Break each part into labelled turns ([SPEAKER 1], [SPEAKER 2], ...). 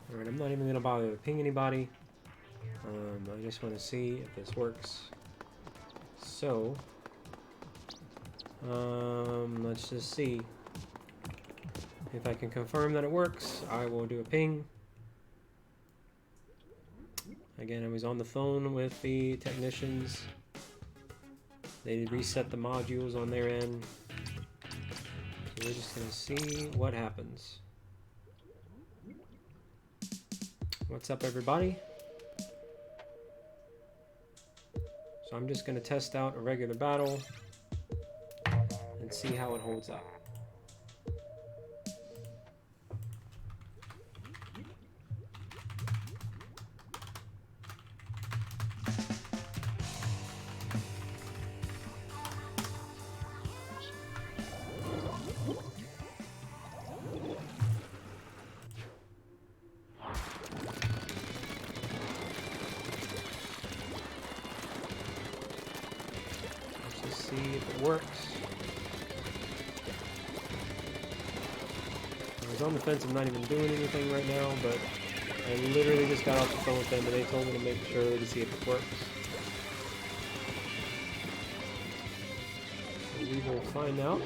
[SPEAKER 1] Alright, I'm not even gonna bother to ping anybody. I just want to see if this works. So, let's just see. If I can confirm that it works, I will do a ping. Again, I was on the phone with the technicians. They reset the modules on their end. So we're just gonna see what happens. What's up, everybody? So I'm just gonna test out a regular battle and see how it holds up. See if it works. I was on the fence of not even doing anything right now, but I literally just got off the phone with them and they told me to make sure to see if it works. So we will find out.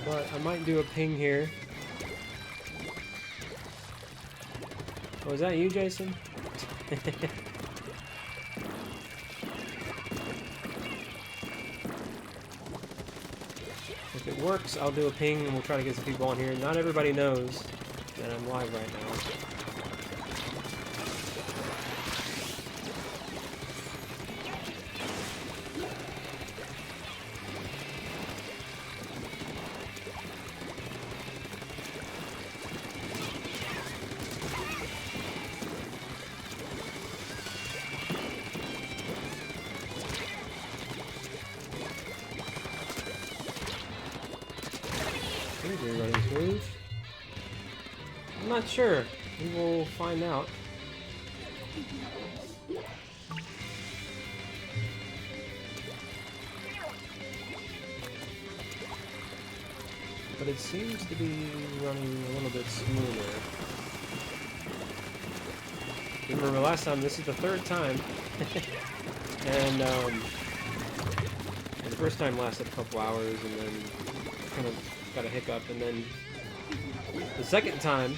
[SPEAKER 1] But I might do a ping here. Oh, is that you, Jason? If it works, I'll do a ping and we'll try to get some people on here. Not everybody knows that I'm live right now. I'm not sure. We will find out. But it seems to be running a little bit smoother. Remember last time, this is the third time. And the first time lasted a couple hours and then kind of got a hiccup, and then the second time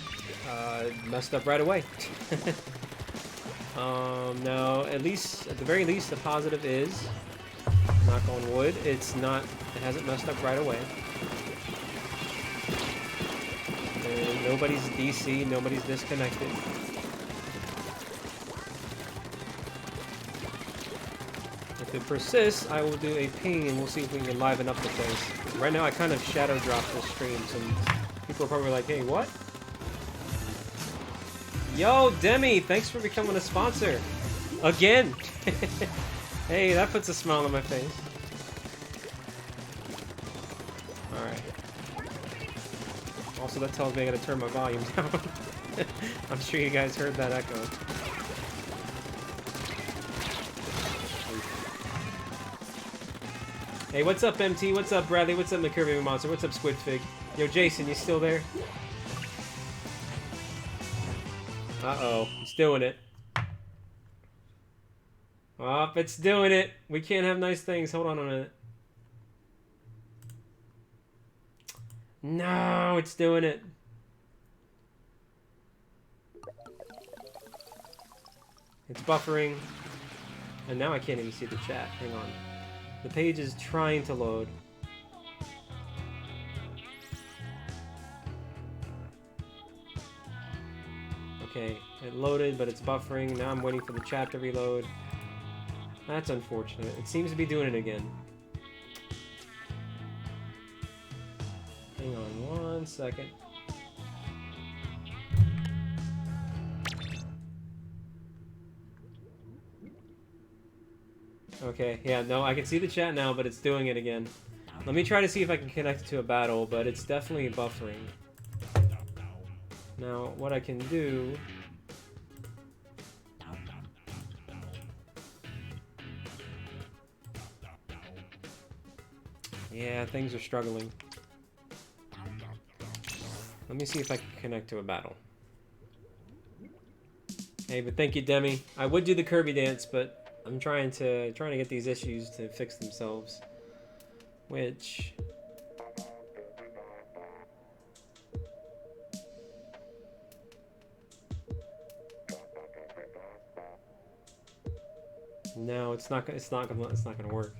[SPEAKER 1] messed up right away. Now, at the very least, the positive is, knock on wood, it hasn't messed up right away. And nobody's DC, nobody's disconnected. If it persists, I will do a ping and we'll see if we can liven up the place. Right now, I kind of shadow dropped the stream, so people are probably like, hey, what? Yo, Demi, thanks for becoming a sponsor. Again. Hey, that puts a smile on my face. Alright. Also, that tells me I gotta turn my volume down. I'm sure you guys heard that echo. Hey, what's up, MT? What's up, Bradley? What's up, McCurvy Monster? What's up, Squidfig? Yo, Jason, you still there? Uh-oh, it's doing it. Oh, it's doing it. We can't have nice things. Hold on a minute. No, it's doing it. It's buffering. And now I can't even see the chat. Hang on. The page is trying to load. Okay, it loaded, but it's buffering. Now I'm waiting for the chat to reload. That's unfortunate. It seems to be doing it again. Hang on 1 second. Okay, yeah, no, I can see the chat now, but it's doing it again. Let me try to see if I can connect it to a battle, but it's definitely buffering. Now, what I can do Yeah, things are struggling. Let me see if I can connect to a battle. Hey, but thank you, Demi. I would do the Kirby dance, but I'm trying to get these issues to fix themselves. Which no, it's not gonna work.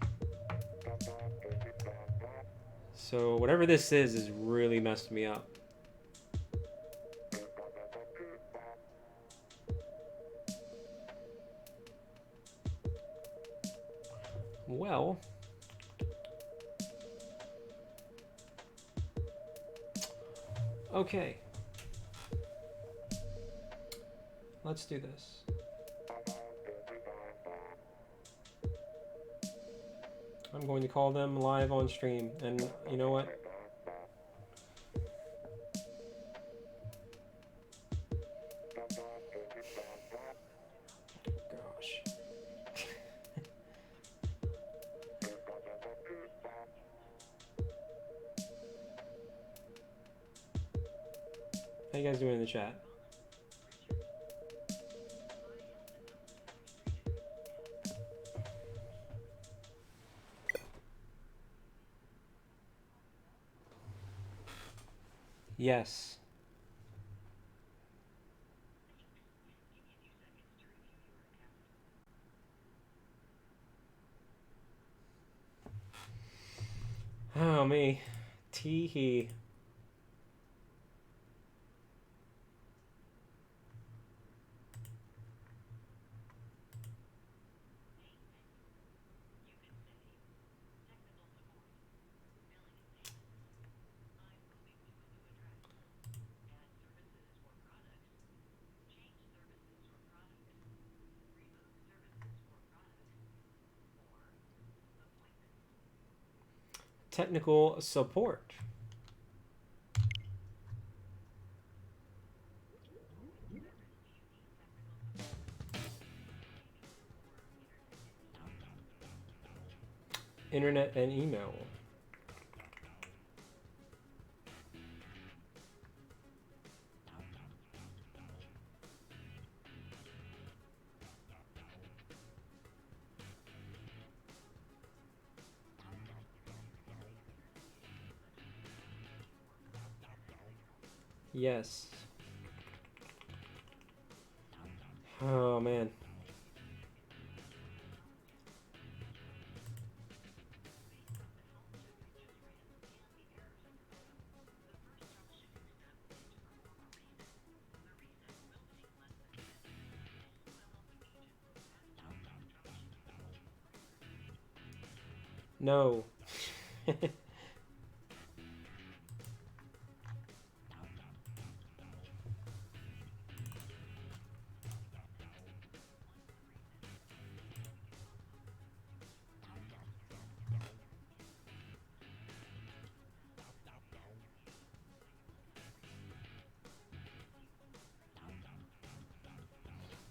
[SPEAKER 1] So whatever this is really messed me up. Well, okay. Let's do this. I'm going to call them live on stream, and you know what? Gosh. How you guys doing in the chat? Yes. Oh, me. Tee-hee. Technical support. Internet and email. Yes. Oh, man. No.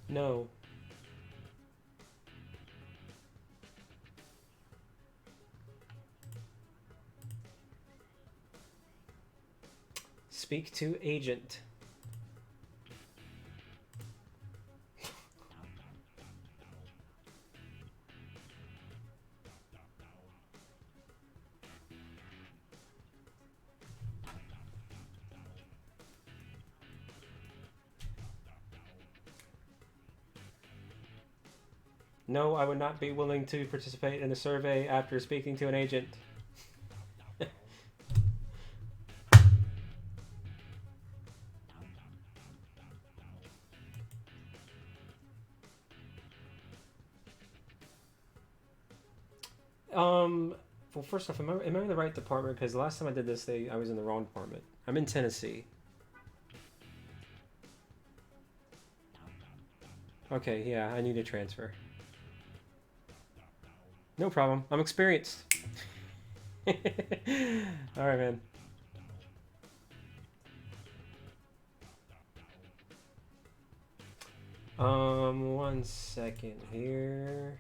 [SPEAKER 1] No. Speak to agent. No, I would not be willing to participate in a survey after speaking to an agent. Well, first off, am I in the right department? Because the last time I did this, I was in the wrong department. I'm in Tennessee. Okay, yeah, I need a transfer. No problem. I'm experienced. All right, man. One second here.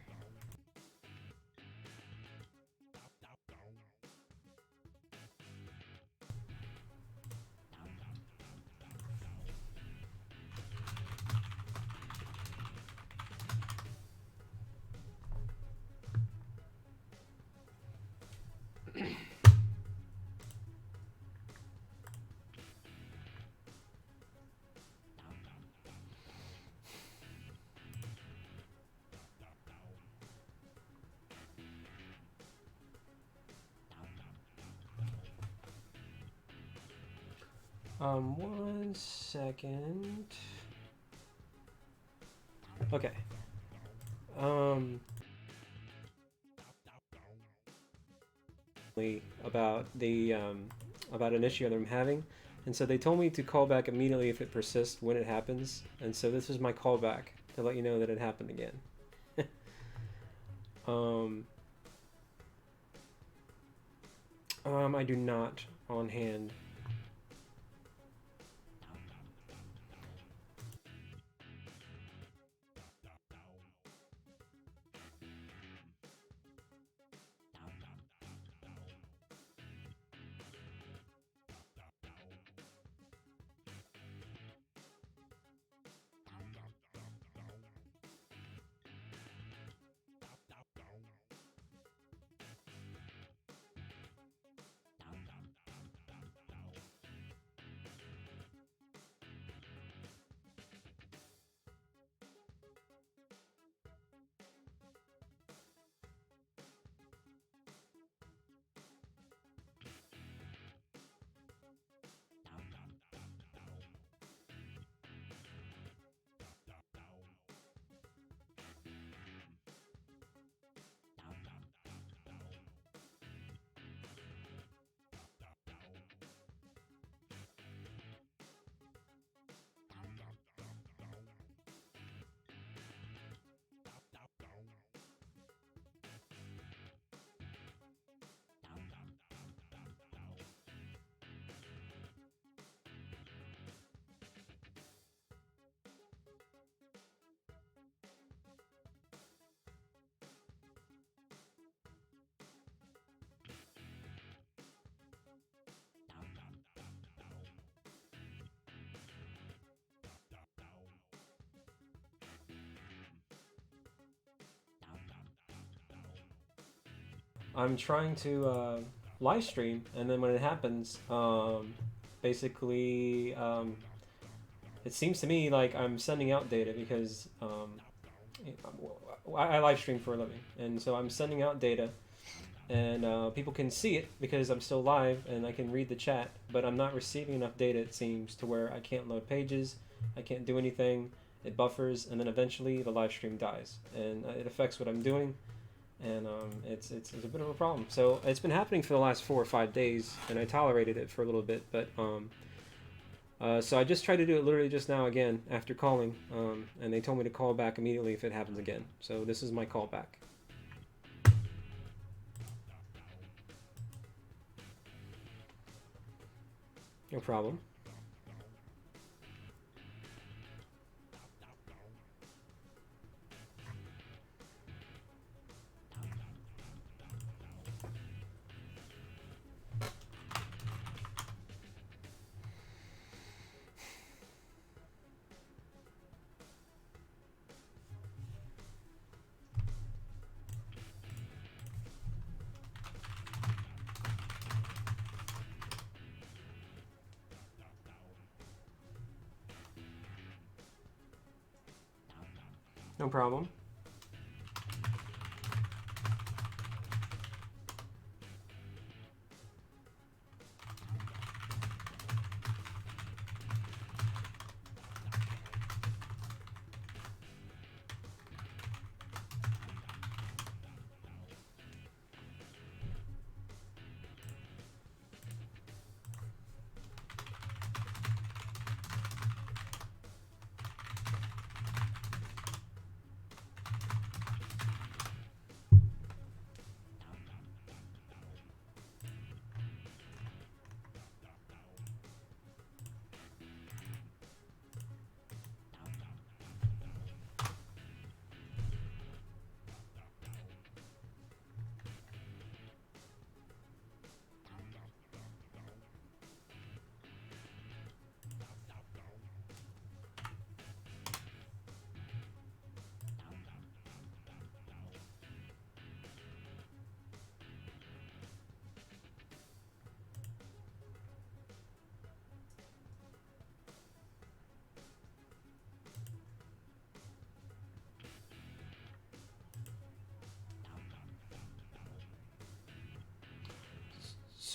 [SPEAKER 1] 1 second. Okay. About the about an issue that I'm having, and so they told me to call back immediately if it persists when it happens, and so this is my callback to let you know that it happened again. I do not on hand. I'm trying to live stream, and then when it happens, basically, it seems to me like I'm sending out data because I live stream for a living, and so I'm sending out data, and people can see it because I'm still live and I can read the chat, but I'm not receiving enough data, it seems, to where I can't load pages, I can't do anything, it buffers, and then eventually the live stream dies, and it affects what I'm doing. And it's a bit of a problem. So it's been happening for the last 4 or 5 days, and I tolerated it for a little bit. But so I just tried to do it literally just now again after calling, and they told me to call back immediately if it happens again. So this is my callback. No problem. No problem.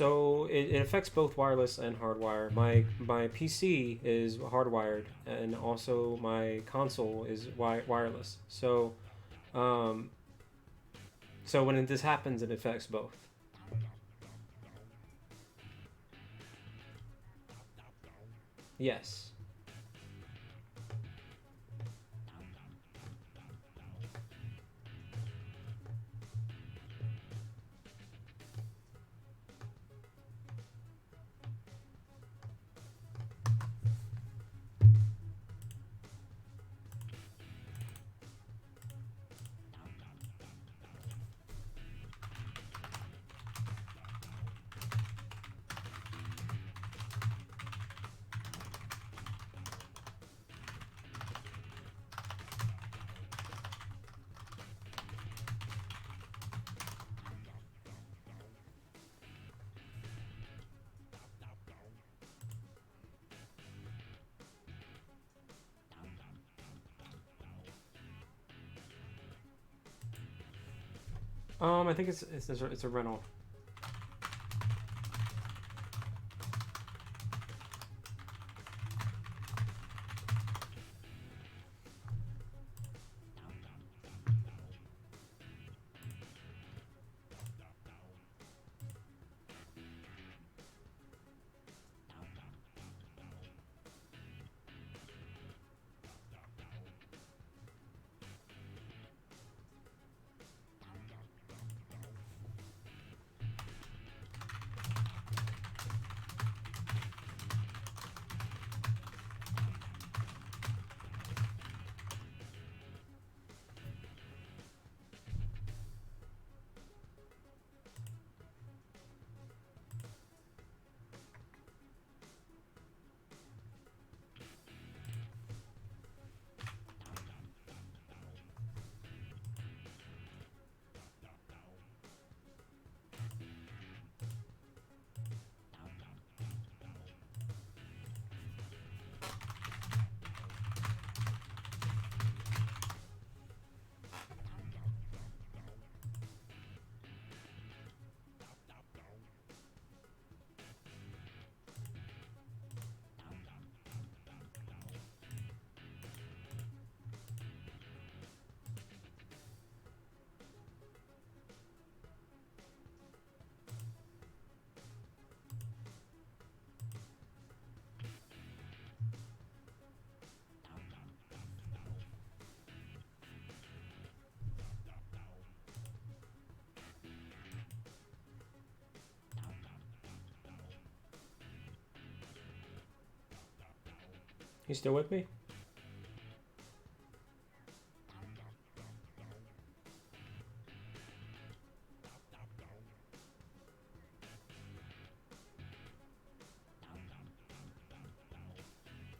[SPEAKER 1] So it affects both wireless and hardwire. My PC is hardwired, and also my console is wireless. Um, so when this happens, it affects both. Yes. I think it's a rental. You still with me?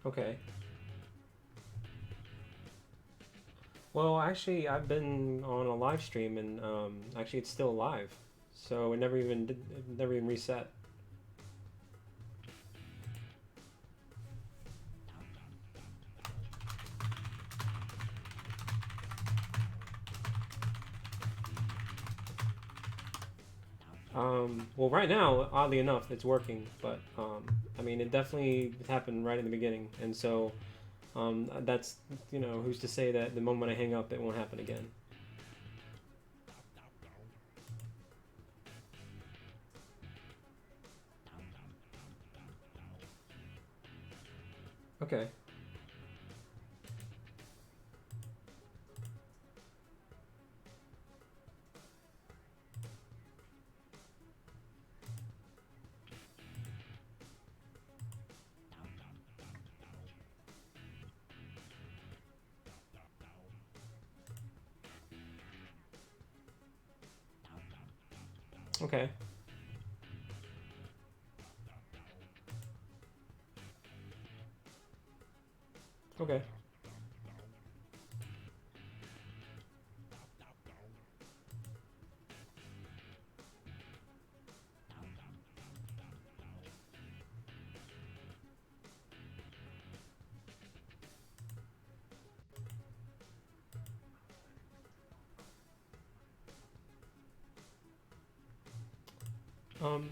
[SPEAKER 1] Okay. Well, actually, I've been on a live stream, and actually, it's still live, so it never even reset. Well, right now, oddly enough, it's working, but I mean, it definitely happened right in the beginning, and so that's who's to say that the moment I hang up, it won't happen again. Okay. Okay. Okay. Um,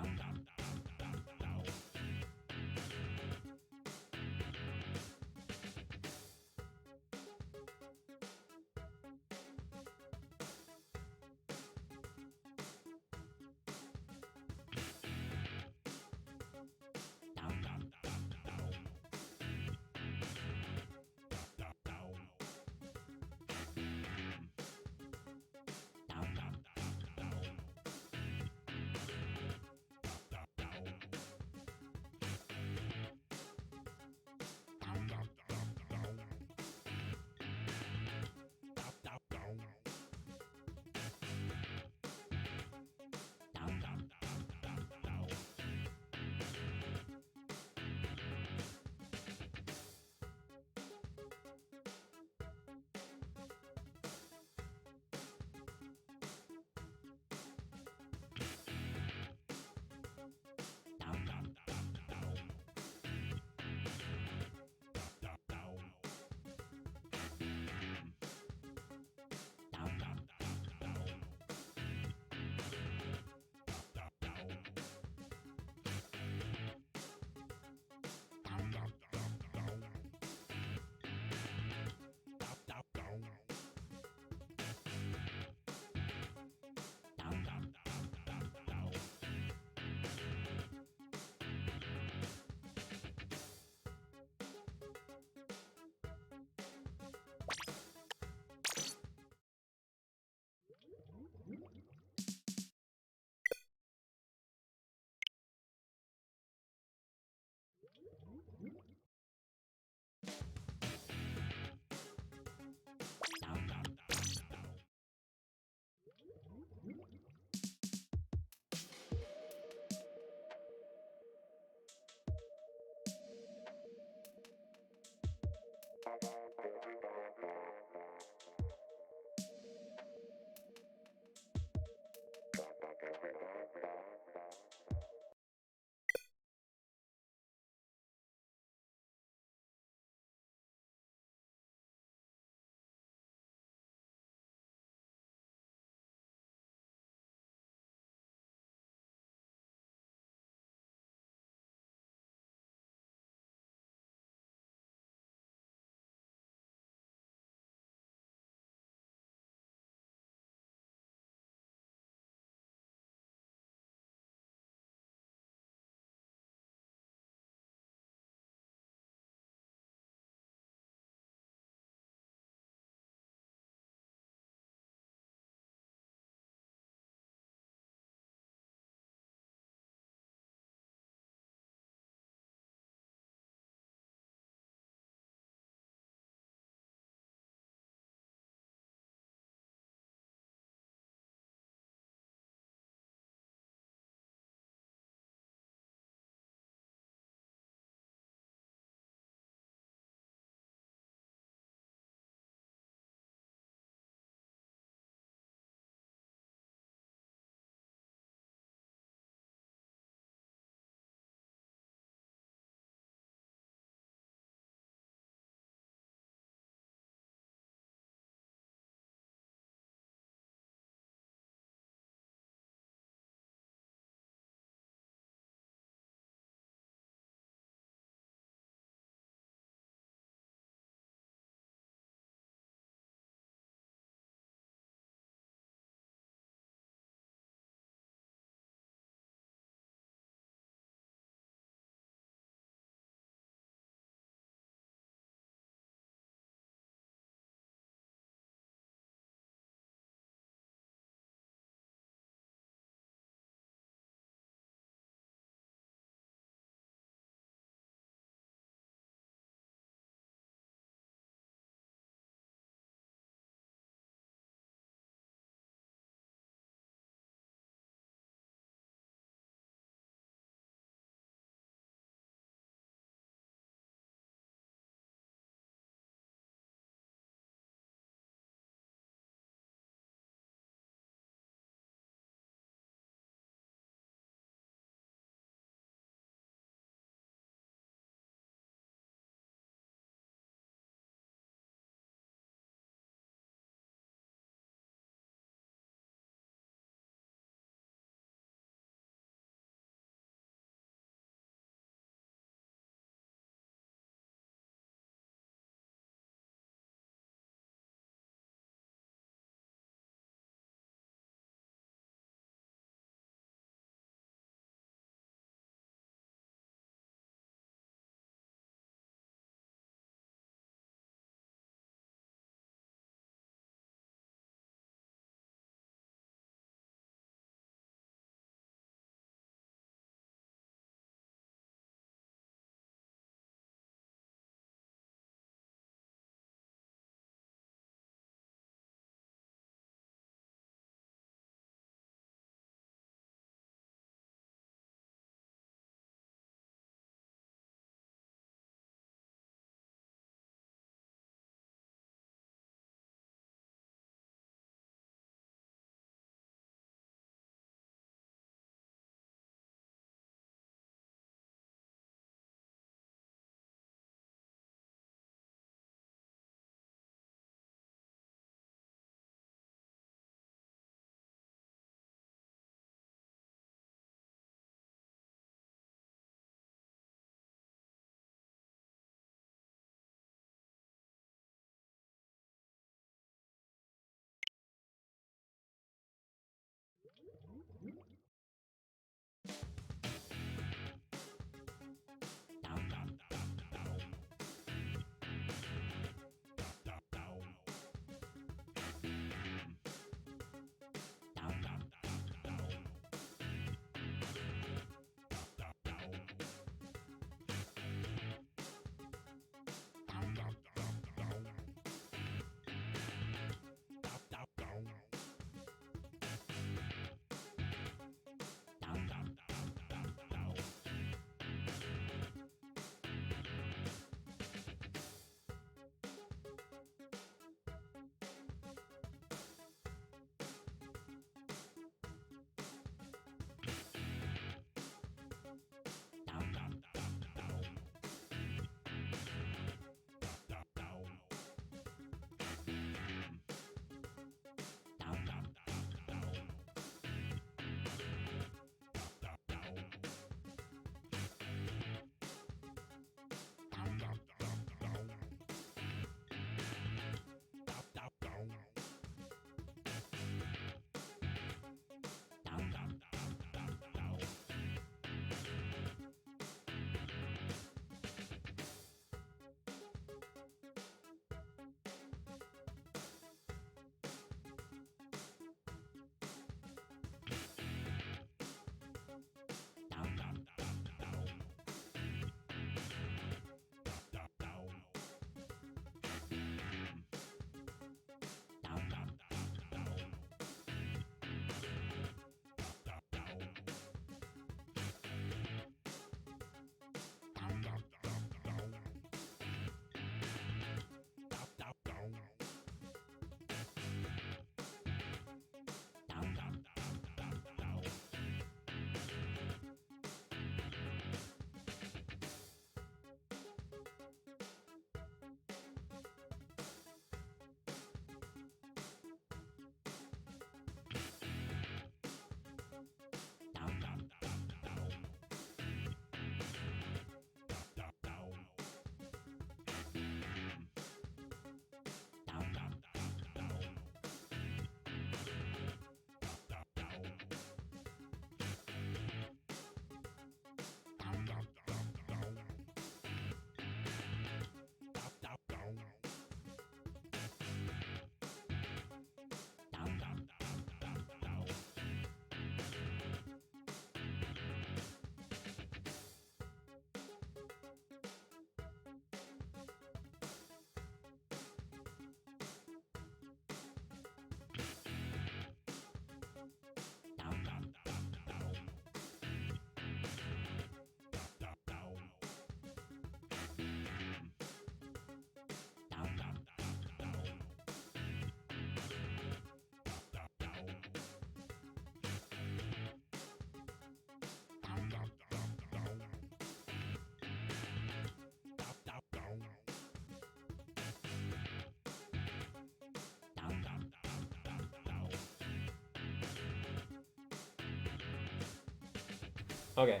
[SPEAKER 1] Okay,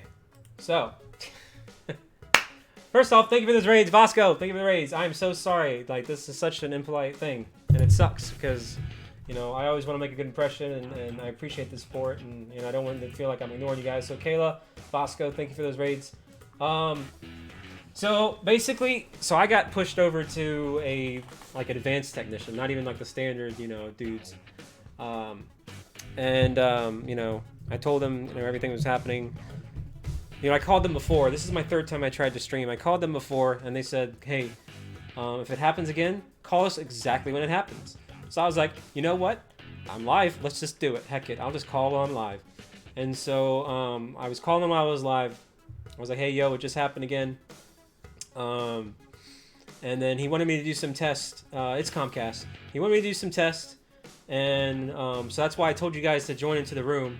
[SPEAKER 1] so first off, thank you for those raids, Bosco. Thank you for the raids. I am so sorry. Like, this is such an impolite thing, and it sucks because, you know, I always want to make a good impression, and I appreciate the support, and you know, I don't want to feel like I'm ignoring you guys. So Kayla, Bosco, thank you for those raids. So basically, I got pushed over to an advanced technician, not even like the standard, you know, dudes. You know, I told them, you know, everything was happening. You know, I called them before. This is my third time I tried to stream. I called them before, and they said, hey, if it happens again, call us exactly when it happens. So I was like, you know what? I'm live. Let's just do it. Heck it. I'll just call while I'm live. And so I was calling them while I was live. I was like, hey, yo, it just happened again. And then he wanted me to do some tests. It's Comcast. He wanted me to do some tests. And so that's why I told you guys to join into the room.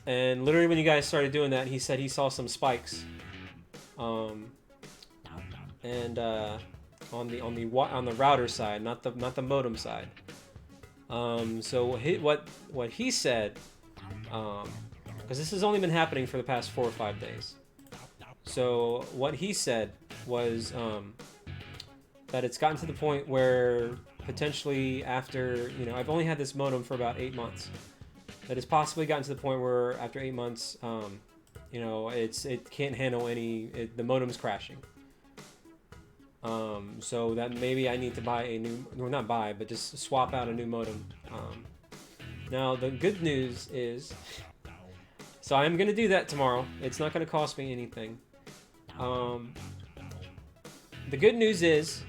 [SPEAKER 1] And literally when you guys started doing that, he said he saw some spikes. On the router side, not the modem side. So what he said, because this has only been happening for the past 4 or 5 days. So what he said was that it's gotten to the point where potentially after, you know, I've only had this modem for about 8 months. That it's possibly gotten to the point where after 8 months, you know, it can't handle the modem's crashing. So that maybe I need to buy a new, well, not buy, but just swap out a new modem. Now the good news is, so I'm gonna do that tomorrow. It's not gonna cost me anything. The good news is,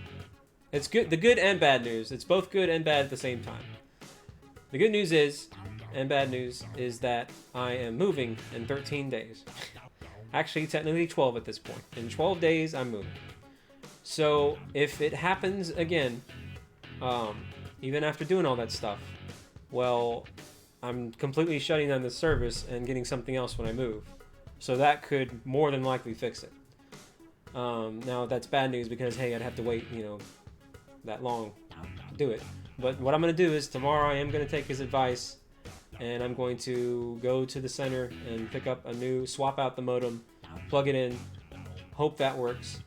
[SPEAKER 1] it's good. The good and bad news. It's both good and bad at the same time. The good news is, and bad news is that I am moving in 13 days. Actually, technically 12 at this point. In 12 days, I'm moving. So if it happens again, even after doing all that stuff, well, I'm completely shutting down the service and getting something else when I move. So that could more than likely fix it. Now that's bad news because, hey, I'd have to wait, you know, that long to do it. But what I'm going to do is tomorrow I am going to take his advice and I'm going to go to the center and pick up swap out the modem, plug it in, hope that works.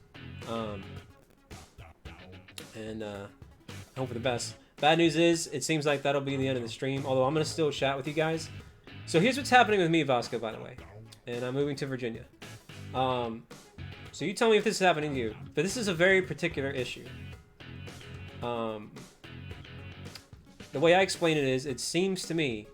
[SPEAKER 1] And hope for the best. Bad news is, it seems like that'll be the end of the stream, although I'm going to still chat with you guys. So here's what's happening with me, Vasco, by the way. And I'm moving to Virginia. So you tell me if this is happening to you. But this is a very particular issue. The way I explain it is, it seems to me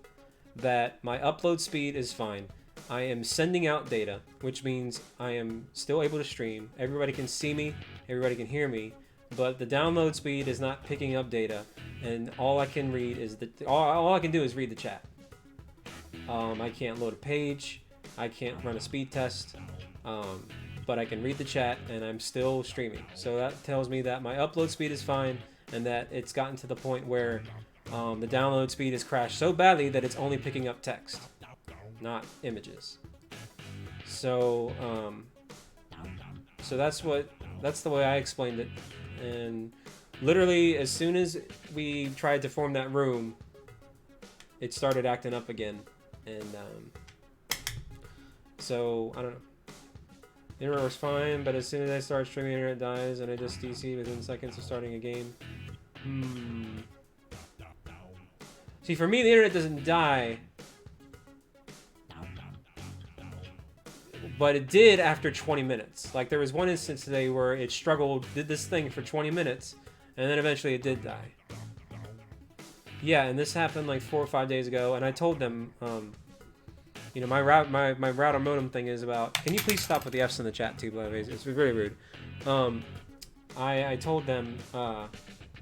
[SPEAKER 1] that my upload speed is fine. I am sending out data, which means I am still able to stream. Everybody can see me, everybody can hear me, but the download speed is not picking up data, and all I can read is all I can do is read the chat. I can't load a page, I can't run a speed test, but I can read the chat, and I'm still streaming. So that tells me that my upload speed is fine, and that it's gotten to the point where the download speed has crashed so badly that it's only picking up text, not images. So so that's the way I explained it. And literally as soon as we tried to form that room, it started acting up again. And so I don't know. The internet was fine, but as soon as I start streaming, the internet dies, and I just DC within seconds of starting a game. See, for me, the internet doesn't die, but it did after 20 minutes. Like, there was one instance today where it struggled, did this thing for 20 minutes, and then eventually it did die. Yeah, and this happened like 4 or 5 days ago, and I told them, you know, my router modem thing is about... Can you please stop with the Fs in the chat too, by the way? It's very rude. I told them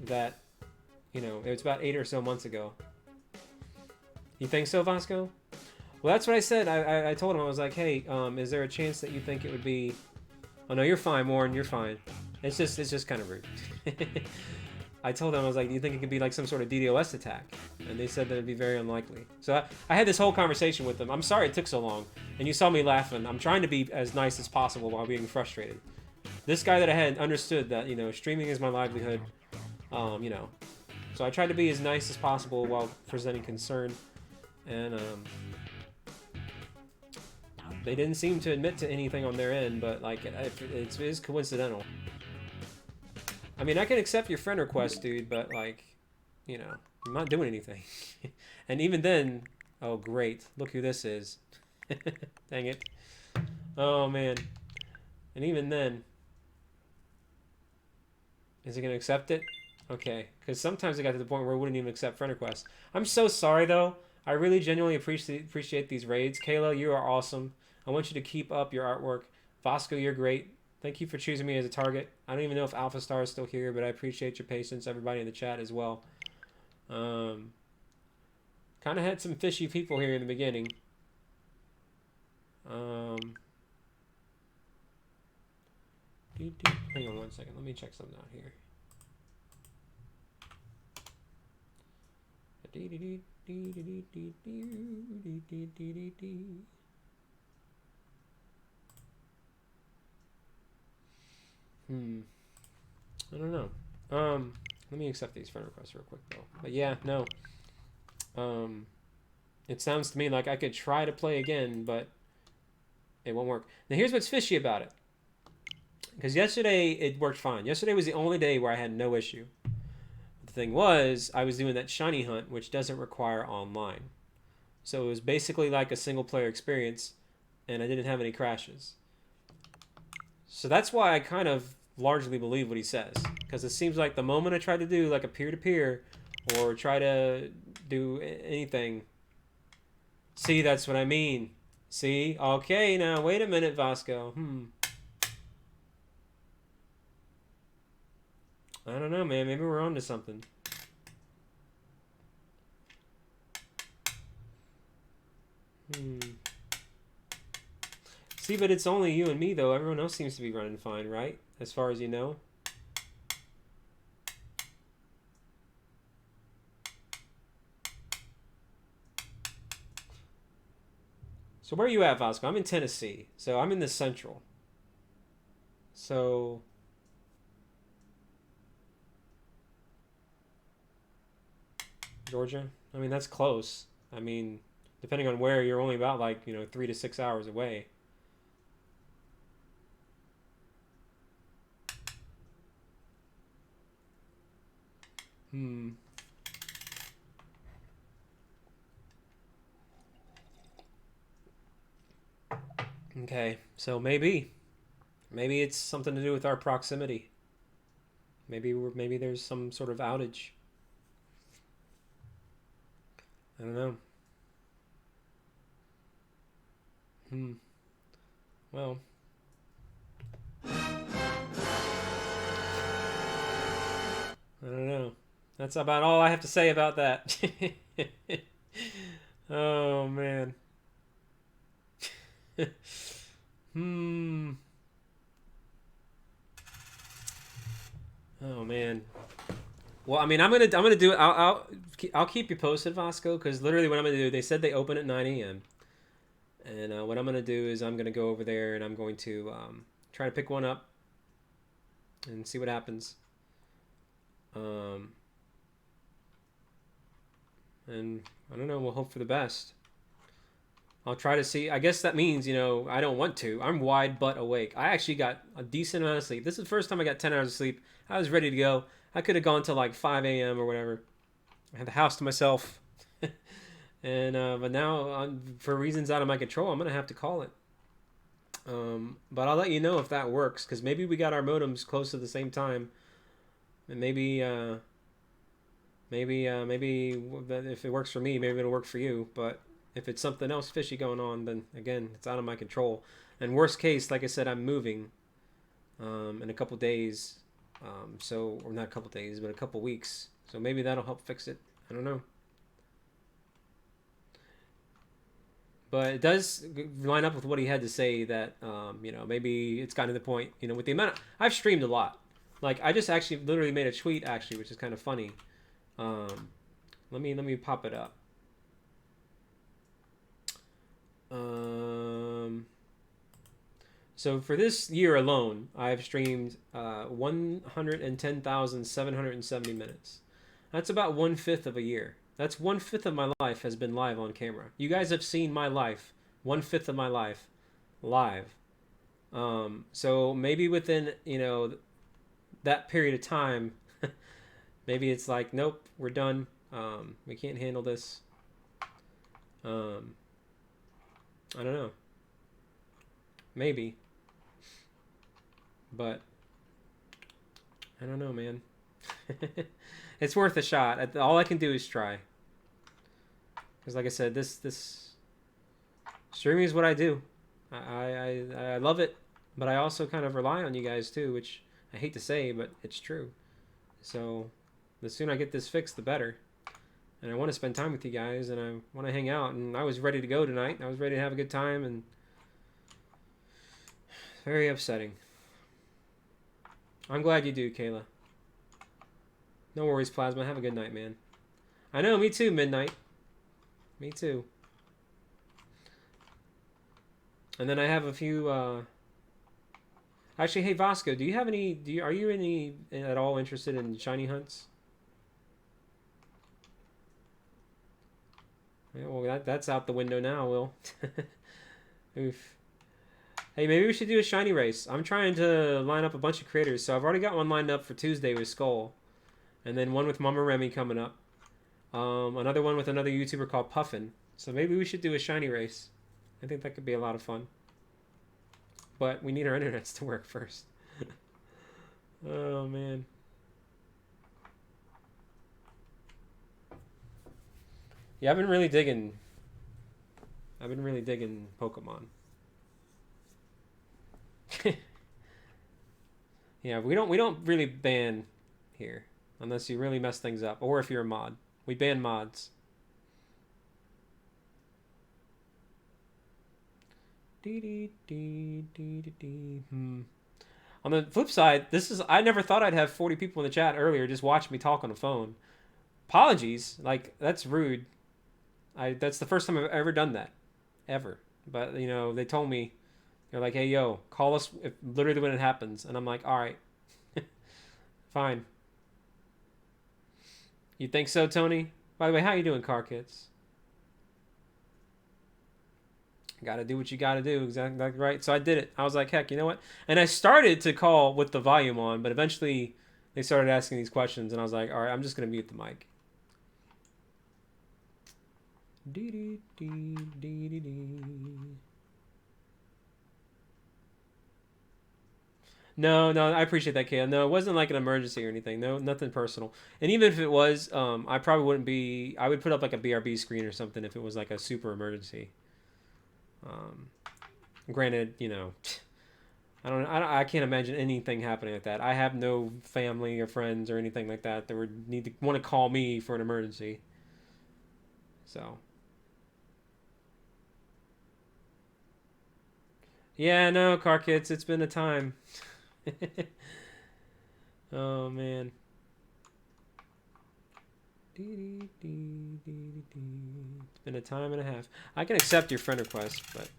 [SPEAKER 1] that, you know, it was about 8 or so months ago. You think so, Vasco? Well, that's what I said. I told him, I was like, hey, is there a chance that you think it would be... Oh, no, you're fine, Warren, you're fine. It's just kind of rude. I told them, I was like, do you think it could be like some sort of DDoS attack? And they said that it'd be very unlikely. So I had this whole conversation with them. I'm sorry it took so long. And you saw me laughing. I'm trying to be as nice as possible while being frustrated. This guy that I had understood that, you know, streaming is my livelihood. You know. So I tried to be as nice as possible while presenting concern. And, They didn't seem to admit to anything on their end, but like it is coincidental. I mean, I can accept your friend request, dude, but like, you know, I'm not doing anything. And even then, oh great, look who this is. Dang it. Oh man. And even then, is it gonna accept it? Okay, because sometimes it got to the point where it wouldn't even accept friend requests. I'm so sorry though. I really genuinely appreciate these raids. Kayla, you are awesome. I want you to keep up your artwork. Vasco, you're great. Thank you for choosing me as a target. I don't even know if Alpha Star is still here, but I appreciate your patience. Everybody in the chat as well. Kind of had some fishy people here in the beginning. Hang on one second. Let me check something out here. I don't know. Let me accept these friend requests real quick though. But yeah, no. It sounds to me like I could try to play again, but it won't work. Now here's what's fishy about it. Because yesterday it worked fine. Yesterday was the only day where I had no issue. The thing was, I was doing that shiny hunt, which doesn't require online. So it was basically like a single player experience, and I didn't have any crashes. So that's why I kind of largely believe what he says. Because it seems like the moment I try to do like a peer-to-peer or try to do anything, see, that's what I mean. See? Okay, now wait a minute, Vasco. I don't know, man. Maybe we're on to something. See, but it's only you and me, though. Everyone else seems to be running fine, right? As far as you know. So where are you at, Vasco? I'm in Tennessee. So I'm in the central. So... Georgia? I mean, that's close. I mean, depending on where, you're only about like, 3 to 6 hours away. Okay, so maybe it's something to do with our proximity. Maybe there's some sort of outage. I don't know. Well. I don't know. That's about all I have to say about that. Oh, man. Oh, man. Well, I mean, I'm gonna do it. I'll keep you posted, Vasco, because literally what I'm gonna do, they said they open at 9 a.m. And what I'm gonna do is I'm gonna go over there and I'm going to try to pick one up and see what happens. And I don't know. We'll hope for the best. I'll try to see. I guess that means, I don't want to. I'm wide butt awake. I actually got a decent amount of sleep. This is the first time I got 10 hours of sleep. I was ready to go. I could have gone till like 5 a.m. or whatever. I had the house to myself. And but now, for reasons out of my control, I'm going to have to call it. But I'll let you know if that works, because maybe we got our modems close at the same time. And maybe if it works for me, maybe it'll work for you. But if it's something else fishy going on, then again, it's out of my control. And worst case, like I said, I'm moving in a couple days. Or not a couple days, but a couple weeks. So maybe that'll help fix it. I don't know. But it does line up with what he had to say that, maybe it's gotten to the point, with the amount I've streamed a lot. Like, I just actually literally made a tweet, actually, which is kind of funny. Let me pop it up. So for this year alone, I've streamed 110,770 minutes. That's about 1/5 of a year. That's 1/5 of my life has been live on camera. You guys have seen my life, 1/5 of my life live. So maybe within, you know, that period of time, maybe it's like, nope, we're done. We can't handle this. I don't know. Maybe. But I don't know, man. It's worth a shot. All I can do is try. Because like I said, this streaming is what I do. I love it, but I also kind of rely on you guys too, which I hate to say, but it's true. So the sooner I get this fixed, the better. And I want to spend time with you guys, and I want to hang out. And I was ready to go tonight. I was ready to have a good time, and very upsetting. I'm glad you do, Kayla. No worries, Plasma. Have a good night, man. I know, me too, Midnight. Me too. And then I have a few. Actually, hey Vasco, do you have any? Are you any at all interested in shiny hunts? Yeah, well, that's out the window now, Will. Oof. Hey, maybe we should do a shiny race. I'm trying to line up a bunch of creators, so I've already got one lined up for Tuesday with Skull, and then one with Mama Remy coming up. Another one with another YouTuber called Puffin. So maybe we should do a shiny race. I think that could be a lot of fun. But we need our internets to work first. Oh, man. Yeah, I've been really digging Pokemon. Yeah, we don't really ban here unless you really mess things up, or if you're a mod. We ban mods. On the flip side, I never thought I'd have 40 people in the chat earlier just watching me talk on the phone. Apologies, like that's rude. That's the first time I've ever done that, ever. But you know, they told me, they're like, "Hey, yo, call us literally when it happens," and I'm like, "All right, fine." You think so, Tony? By the way, how you doing, Car Kids? Gotta do what you gotta do, exactly right. So I did it. I was like, heck, you know what? And I started to call with the volume on, but eventually they started asking these questions, and I was like, all right, I'm just gonna mute the mic. No, I appreciate that, Kayla. No, it wasn't like an emergency or anything. No, nothing personal. And even if it was, I probably wouldn't be. I would put up like a BRB screen or something if it was like a super emergency. Granted, you know, I can't imagine anything happening like that. I have no family or friends or anything like that that would need to want to call me for an emergency. So. Yeah, no, Car Kids, it's been a time. Oh, man. It's been a time and a half. I can accept your friend request, but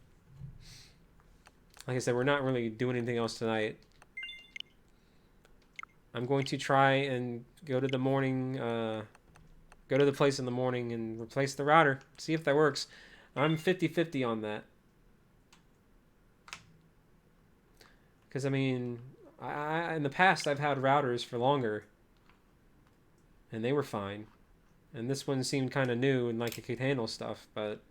[SPEAKER 1] like I said, we're not really doing anything else tonight. I'm going to try and go to the morning, go to the place in the morning and replace the router. See if that works. I'm 50-50 on that. Because, I mean, in the past, I've had routers for longer. And they were fine. And this one seemed kind of new and like it could handle stuff. But,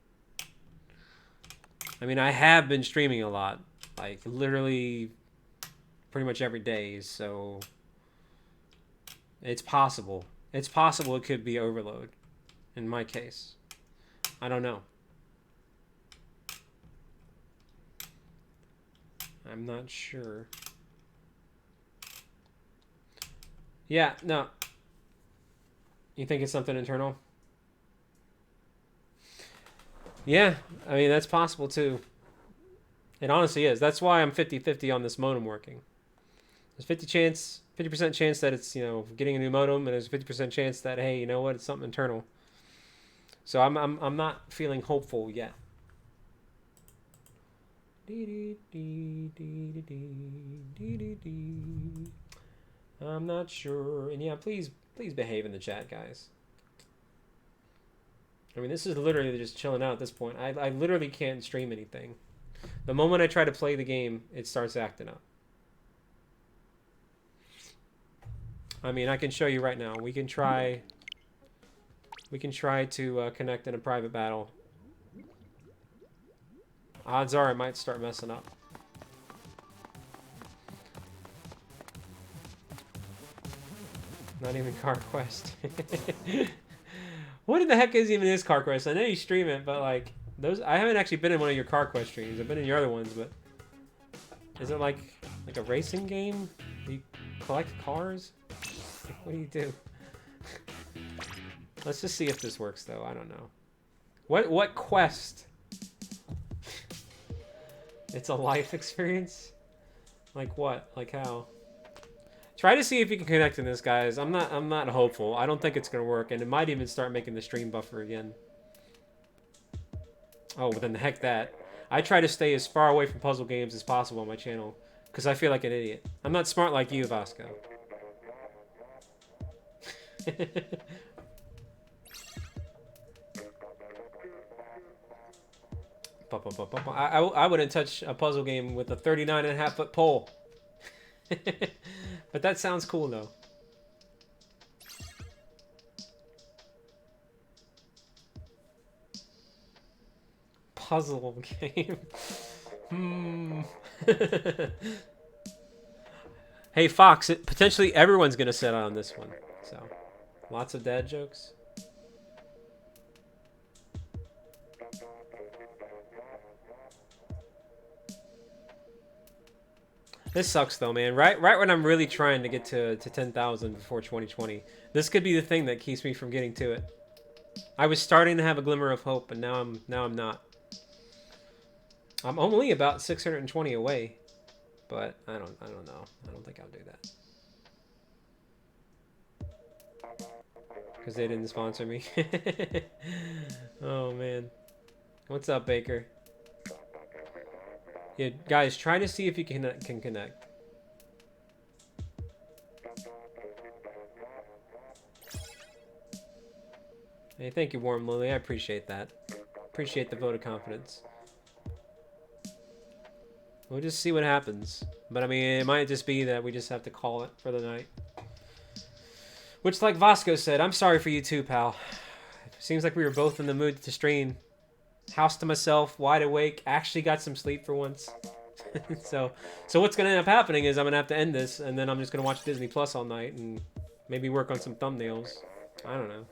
[SPEAKER 1] I mean, I have been streaming a lot. Like, literally pretty much every day. So, it's possible. It's possible it could be overload. In my case. I don't know. I'm not sure. Yeah, no. You think it's something internal? Yeah, I mean, that's possible too. It honestly is. That's why I'm 50-50 on this modem working. There's 50% chance that it's, you know, getting a new modem, and there's a 50% chance that, hey, you know what, it's something internal. So I'm not feeling hopeful yet. I'm not sure. And yeah, please behave in the chat, guys. I mean, this is literally just chilling out at this point. I literally can't stream anything. The moment I try to play the game, it starts acting up. I mean, I can show you right now. We can try to connect in a private battle. Odds are it might start messing up. Not even Car Quest. What in the heck is even this Car Quest? I know you stream it, but like those, I haven't actually been in one of your Car Quest streams. I've been in your other ones, but is it like a racing game? Do you collect cars? What do you do? Let's just see if this works, though. I don't know. What quest? It's a life experience? Like what? Like how? Try to see if you can connect in this, guys. I'm not hopeful. I don't think it's gonna work, and it might even start making the stream buffer again. Oh, well then the heck that. I try to stay as far away from puzzle games as possible on my channel, because I feel like an idiot. I'm not smart like you, Vasco. I wouldn't touch a puzzle game with a 39.5-foot pole. But that sounds cool, though. Puzzle game. Hey, Fox, potentially everyone's going to sit on this one. So, lots of dad jokes. This sucks though, man. Right when I'm really trying to get to 10,000 before 2020. This could be the thing that keeps me from getting to it. I was starting to have a glimmer of hope, and now I'm not. I'm only about 620 away, but I don't know. I don't think I'll do that. Because they didn't sponsor me. Oh man. What's up, Baker? Yeah, guys, try to see if you can connect. Hey, thank you, Warm Lily. I appreciate that. Appreciate the vote of confidence. We'll just see what happens. But I mean, it might just be that we just have to call it for the night. Which, like Vasco said, I'm sorry for you too, pal. Seems like we were both in the mood to stream. House to myself, wide awake, actually got some sleep for once. so what's gonna end up happening is I'm gonna have to end this, and then I'm just gonna watch Disney Plus all night and maybe work on some thumbnails. I don't know.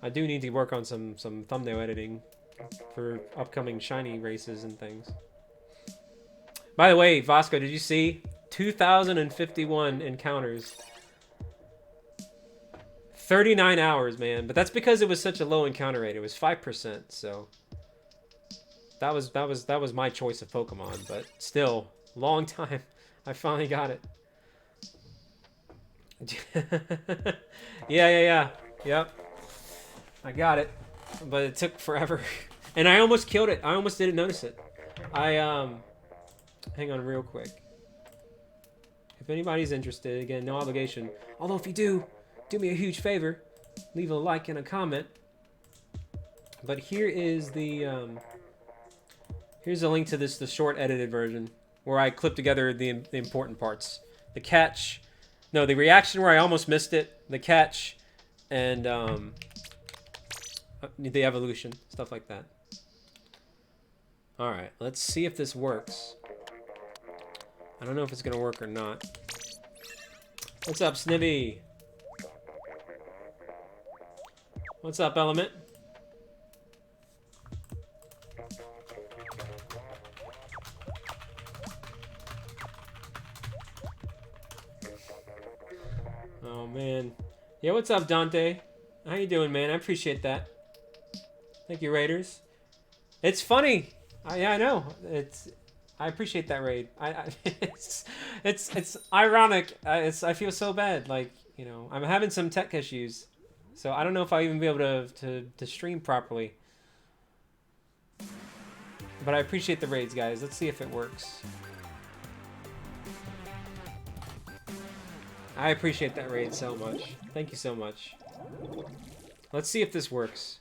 [SPEAKER 1] I do need to work on some thumbnail editing for upcoming shiny races and things. By the way, Vasco, did you see 2,051 encounters? 39 hours, man. But that's because it was such a low encounter rate. It was 5%, so that was my choice of Pokemon, but still, long time. I finally got it. Yeah. Yep. I got it. But it took forever. And I almost killed it. I almost didn't notice it. Hang on real quick. If anybody's interested, again, no obligation. Although if you do me a huge favor, leave a like and a comment. But here is the here's a link to the short edited version where I clip together the important parts. The catch, no, the reaction where I almost missed it, the catch, and the evolution, stuff like that. All right, let's see if this works. I don't know if it's gonna work or not. What's up, Snivy? What's up, Element? Oh, man. Yeah, what's up, Dante? How you doing, man? I appreciate that. Thank you, Raiders. It's funny. Yeah, I know. I appreciate that raid. It's ironic. I feel so bad. Like, you know, I'm having some tech issues. So I don't know if I'll even be able to stream properly. But I appreciate the raids, guys. Let's see if it works. I appreciate that raid so much. Thank you so much. Let's see if this works.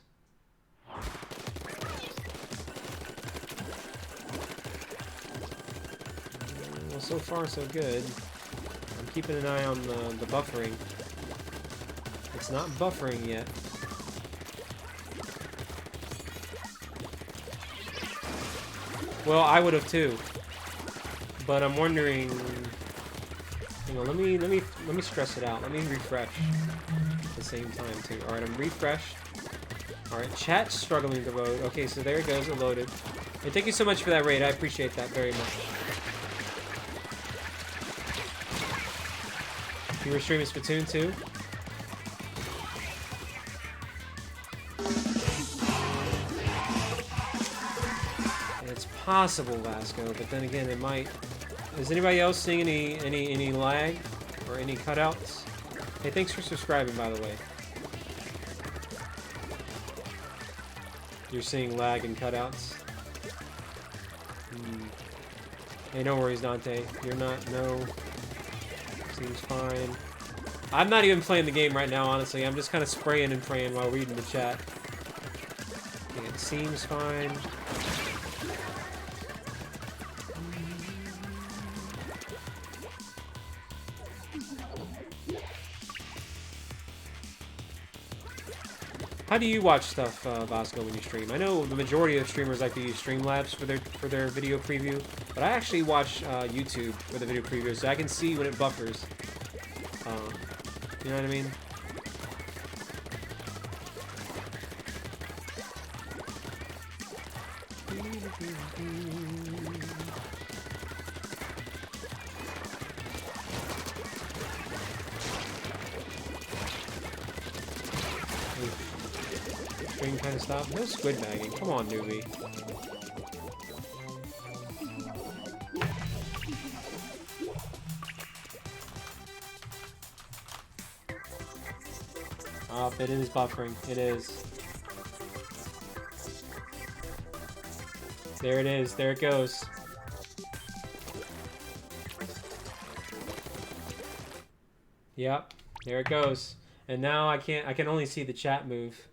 [SPEAKER 1] so far so good. I'm keeping an eye on the buffering. It's not buffering yet. Well, I would have too. But I'm wondering. Hang on, let me stress it out. Let me refresh at the same time too. All right, I'm refreshed. All right, chat's struggling to load. Okay, so there it goes. It loaded. Hey, thank you so much for that raid. I appreciate that very much. You were streaming Splatoon too? It's possible, Vasco, but then again, it might. Is anybody else seeing any lag or any cutouts? Hey, thanks for subscribing, by the way. You're seeing lag and cutouts? Hey, no worries, Dante. You're not. No. Seems fine. I'm not even playing the game right now, honestly. I'm just kind of spraying and praying while reading the chat. Okay, it seems fine. How do you watch stuff, Vasco, when you stream? I know the majority of streamers like to use Streamlabs for their video preview, but I actually watch YouTube for the video previews, so I can see when it buffers. You know what I mean? Stream kind of stop. No squid bagging. Come on, newbie. Oh, it is buffering. It is. There it is. There it goes. Yep. There it goes. And now I can only see the chat move.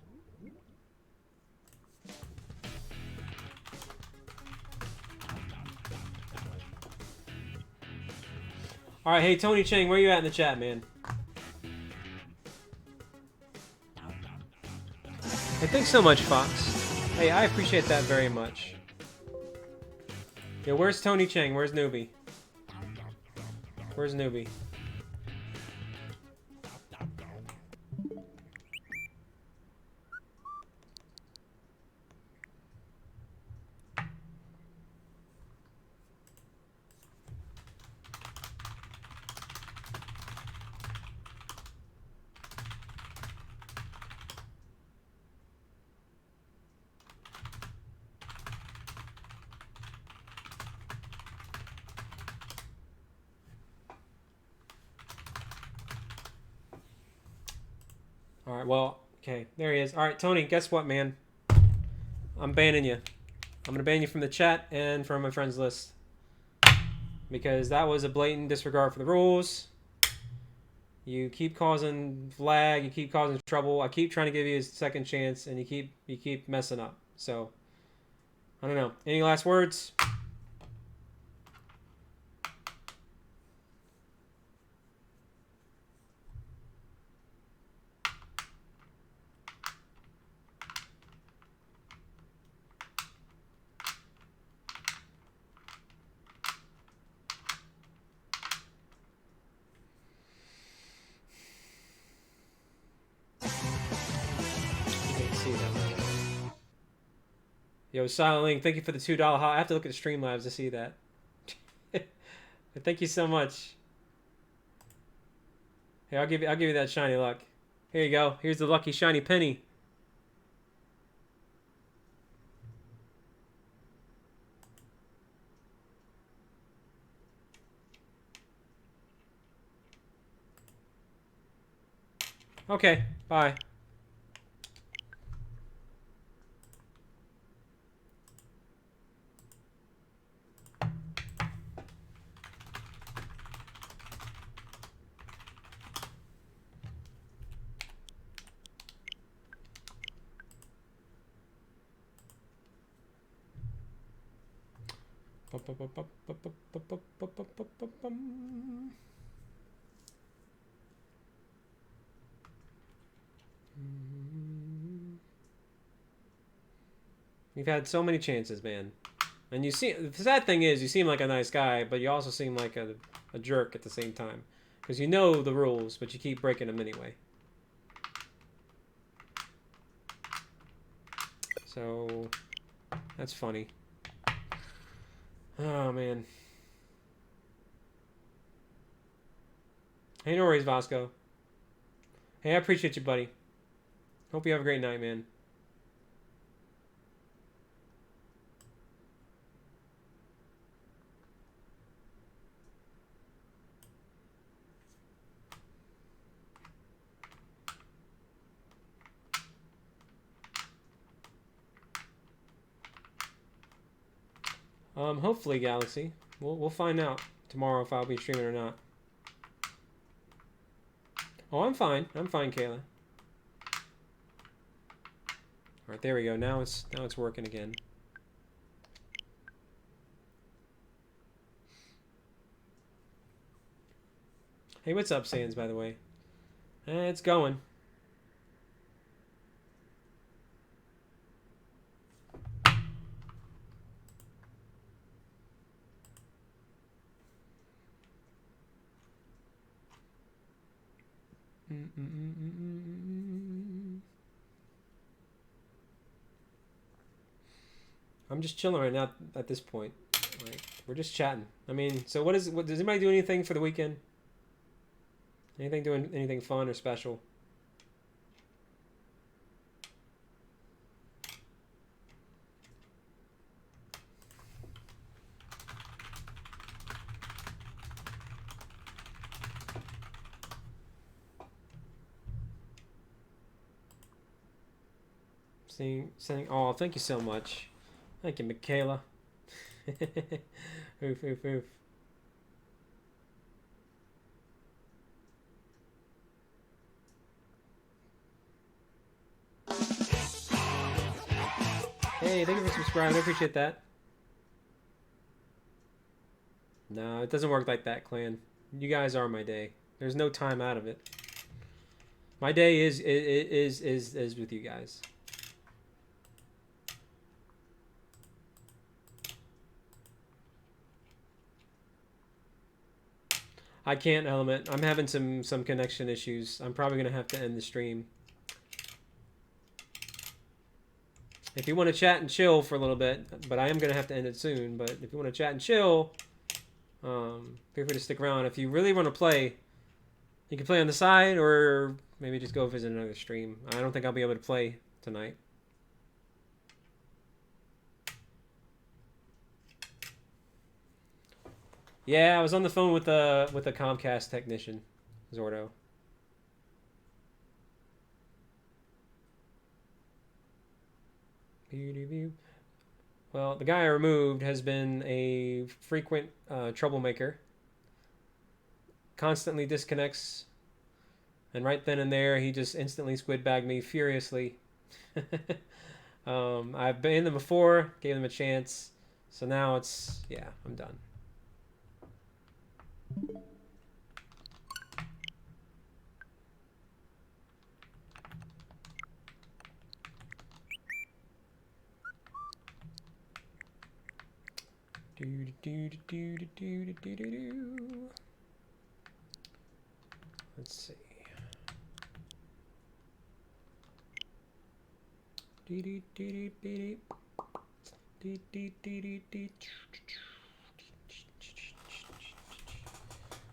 [SPEAKER 1] Alright, hey Tony Chang, where you at in the chat, man? Hey, thanks so much, Fox. Hey, I appreciate that very much. Yeah, where's Tony Chang? Where's Newbie? Where's Newbie? Alright, well, okay, there he is. Alright, Tony, guess what, man? I'm banning you. I'm gonna ban you from the chat and from my friends list. Because that was a blatant disregard for the rules. You keep causing lag, you keep causing trouble. I keep trying to give you a second chance, and you keep messing up. So, I don't know. Any last words? Yo, Silent Link, thank you for the $2 hot. I have to look at the Streamlabs to see that. Thank you so much. Hey, I'll give you that shiny luck. Here you go. Here's the lucky shiny penny. Okay, bye. You've had so many chances, man. And you see, the sad thing is, you seem like a nice guy, but you also seem like a jerk at the same time. Because you know the rules, but you keep breaking them anyway. So, that's funny. Oh, man. Hey, no worries, Vasco. Hey, I appreciate you, buddy. Hope you have a great night, man. Hopefully, Galaxy. We'll find out tomorrow if I'll be streaming or not. Oh, I'm fine. I'm fine, Kayla. All right, there we go. Now it's working again. Hey, what's up, Sans? By the way, it's going. I'm just chilling right now at this point. Like, we're just chatting. I mean, so what does anybody do anything for the weekend? Doing anything fun or special? Saying, oh, thank you so much. Thank you, Michaela. Oof, oof, oof. Hey, thank you for subscribing. I appreciate that. No, it doesn't work like that, clan. You guys are my day. There's no time out of it. My day is with you guys. I can't, Element. I'm having some connection issues. I'm probably gonna have to end the stream. If you want to chat and chill for a little bit, but I am gonna have to end it soon. But if you want to chat and chill, feel free to stick around. If you really want to play, you can play on the side, or maybe just go visit another stream. I don't think I'll be able to play tonight. Yeah, I was on the phone with the Comcast technician, Zordo. Well, the guy I removed has been a frequent troublemaker. Constantly disconnects, and right then and there, he just instantly squid bagged me furiously. I've banned them before, gave them a chance, so now it's, yeah, I'm done. Let's see.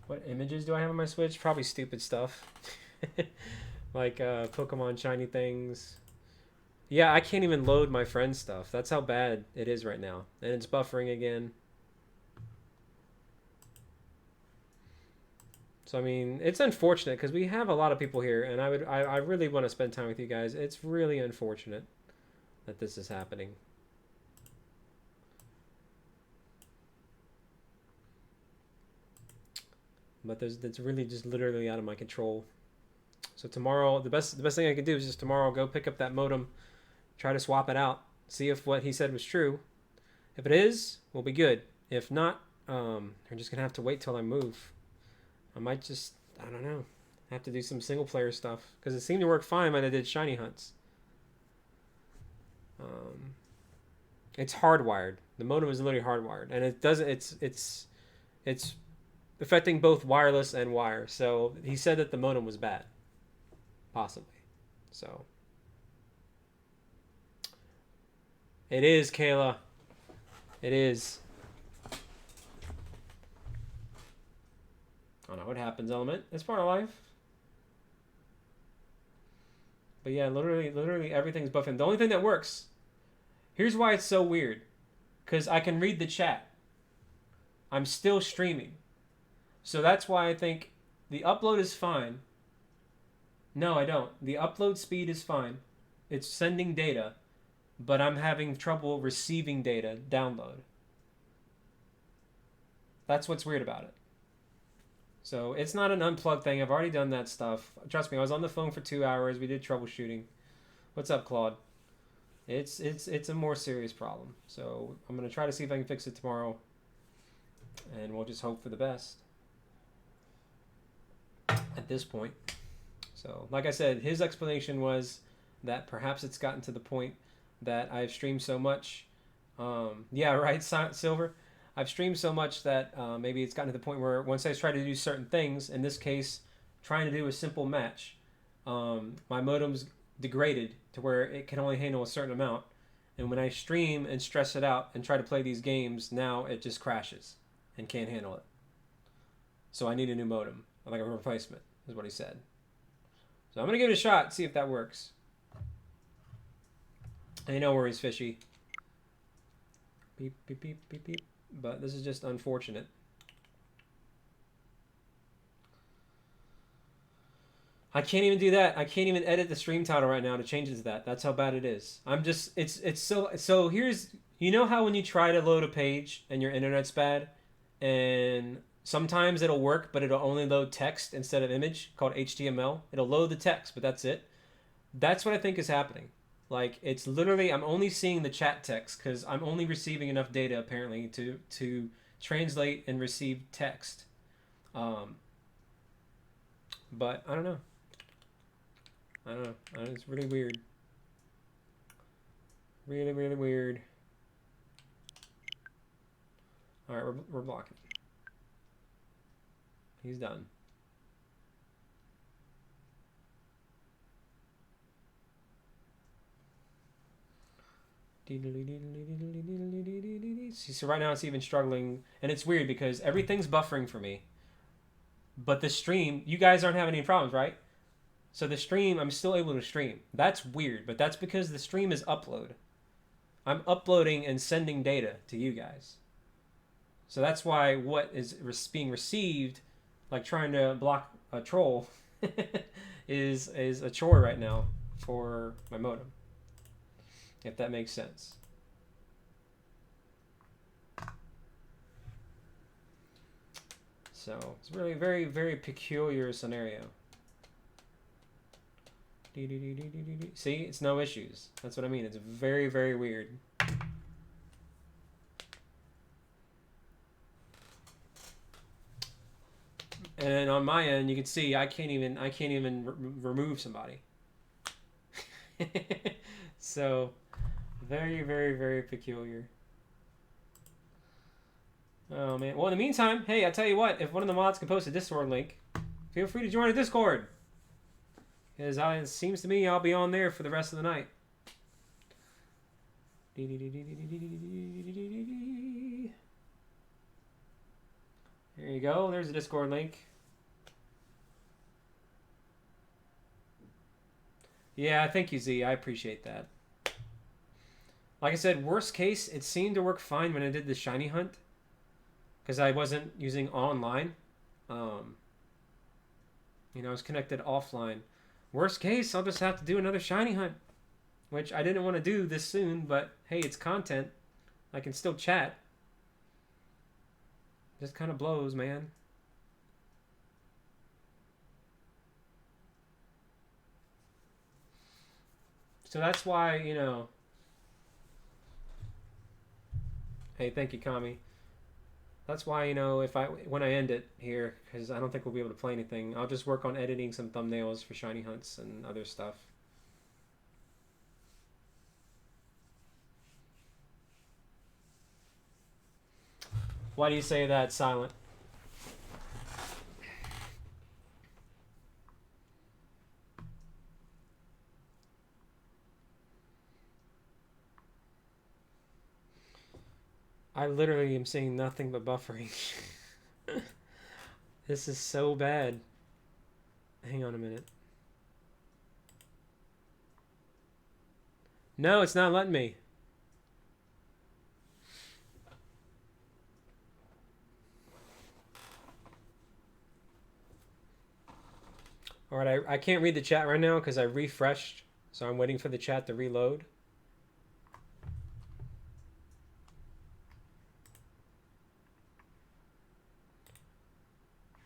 [SPEAKER 1] What images do I have on my Switch? Probably stupid stuff. Like Pokemon shiny things. Yeah, I can't even load my friend's stuff. That's how bad it is right now. And it's buffering again. So, I mean, it's unfortunate because we have a lot of people here, and I really want to spend time with you guys. It's really unfortunate that this is happening. But it's really just literally out of my control. So tomorrow, the best thing I can do is just tomorrow go pick up that modem, try to swap it out, see if what he said was true. If it is, we'll be good. If not, I'm just gonna have to wait till I move. I might just, I don't know, have to do some single player stuff because it seemed to work fine when I did shiny hunts. It's hardwired. The modem is literally hardwired, and it doesn't. It's affecting both wireless and wire. So he said that the modem was bad, possibly. So it is, Kayla. It is. I don't know what happens, Element. It's part of life. But yeah, literally everything's buffing. The only thing that works. Here's why it's so weird. Because I can read the chat. I'm still streaming. So that's why I think the upload is fine. No, I don't. The upload speed is fine. It's sending data. But I'm having trouble receiving data download. That's what's weird about it. So it's not an unplugged thing. I've already done that stuff. Trust me, I was on the phone for 2 hours. We did troubleshooting. What's up, Claude? It's a more serious problem. So I'm going to try to see if I can fix it tomorrow. And we'll just hope for the best at this point. So like I said, his explanation was that perhaps it's gotten to the point that I've streamed so much. Yeah, right, Silver? I've streamed so much that maybe it's gotten to the point where once I try to do certain things, in this case, trying to do a simple match, my modem's degraded to where it can only handle a certain amount. And when I stream and stress it out and try to play these games, now it just crashes and can't handle it. So I need a new modem, like a replacement, is what he said. So I'm going to give it a shot, see if that works. And no worries, Fishy. Beep, beep, beep, beep, beep. But this is just unfortunate. I can't even do that. I can't even edit the stream title right now to change it to that. That's how bad it is. I'm just, it's so here's, you know how when you try to load a page and your internet's bad and sometimes it'll work, but it'll only load text instead of image called HTML. It'll load the text, but that's it. That's what I think is happening. Like, it's literally, I'm only seeing the chat text because I'm only receiving enough data, apparently, to translate and receive text. But I don't know. It's really weird. Really, really weird. All right, we're blocking. He's done. See, so right now it's even struggling, and it's weird because everything's buffering for me. But the stream, you guys aren't having any problems, right? So the stream, I'm still able to stream. That's weird, but that's because the stream is upload. I'm uploading and sending data to you guys. So that's why what is being received, like trying to block a troll, is a chore right now for my modem. If that makes sense. So it's really very, very peculiar scenario. See, it's no issues. That's what I mean. It's very, very weird. And on my end, you can see I can't even remove somebody. So very, very, very peculiar. Oh man. Well, in the meantime, hey, I tell you what, if one of the mods can post a Discord link, feel free to join a Discord. Because it seems to me I'll be on there for the rest of the night. There you go. There's a Discord link. Yeah, thank you, Z. I appreciate that. Like I said, worst case, it seemed to work fine when I did the shiny hunt. Because I wasn't using online. I was connected offline. Worst case, I'll just have to do another shiny hunt. Which I didn't want to do this soon, but hey, it's content. I can still chat. Just kind of blows, man. So that's why, Hey, thank you, Kami. That's why, you know, when I end it here, because I don't think we'll be able to play anything, I'll just work on editing some thumbnails for shiny hunts and other stuff. Why do you say that, Silent? I literally am seeing nothing but buffering. This is so bad. Hang on a minute. No, it's not letting me. Alright, I can't read the chat right now because I refreshed, so I'm waiting for the chat to reload.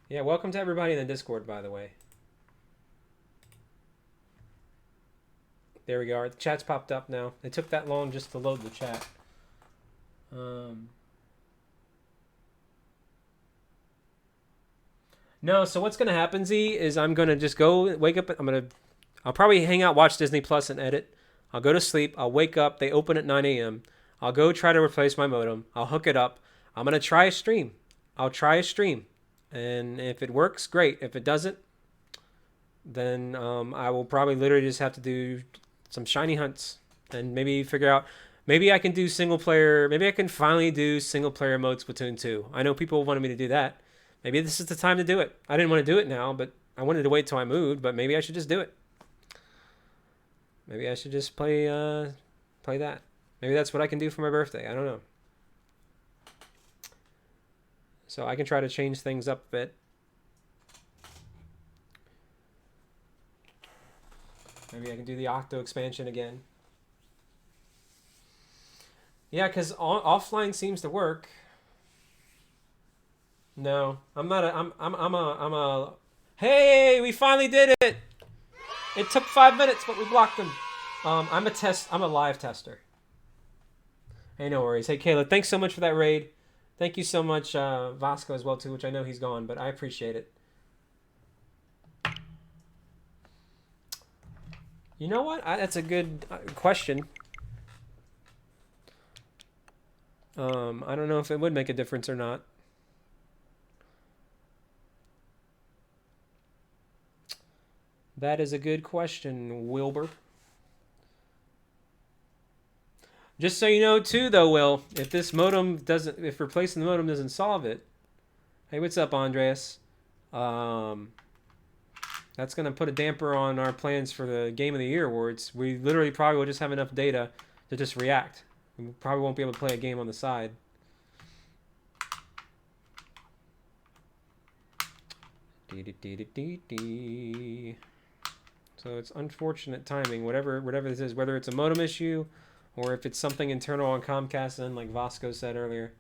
[SPEAKER 1] Yeah, welcome to everybody in the Discord, by the way. There we go. The chat's popped up now. It took that long just to load the chat. No, so what's going to happen, Z, is I'm going to just go wake up. I'll probably hang out, watch Disney Plus and edit. I'll go to sleep. I'll wake up. They open at 9 a.m. I'll go try to replace my modem. I'll hook it up. I'm going to try a stream. I'll try a stream. And if it works, great. If it doesn't, then I will probably literally just have to do some shiny hunts and maybe figure out. Maybe I can do single player. Maybe I can finally do single player mode Splatoon 2. I know people wanted me to do that. Maybe this is the time to do it. I didn't want to do it now, but I wanted to wait till I moved. But maybe I should just do it. Maybe I should just play that. Maybe that's what I can do for my birthday. I don't know. So I can try to change things up a bit. Maybe I can do the Octo expansion again. Yeah, because offline seems to work. No, I'm not a. Hey, we finally did it! It took 5 minutes, but we blocked them. I'm a live tester. Hey, no worries. Hey, Kayla, thanks so much for that raid. Thank you so much, Vasco as well too, which I know he's gone, but I appreciate it. You know what? That's a good question. I don't know if it would make a difference or not. That is a good question, Wilbur. Just so you know, too, though, Will, if replacing the modem doesn't solve it, hey, what's up, Andreas? That's gonna put a damper on our plans for the Game of the Year awards. We literally probably will just have enough data to just react. We probably won't be able to play a game on the side. So it's unfortunate timing, whatever this is, whether it's a modem issue or if it's something internal on Comcast, and like Vasco said earlier.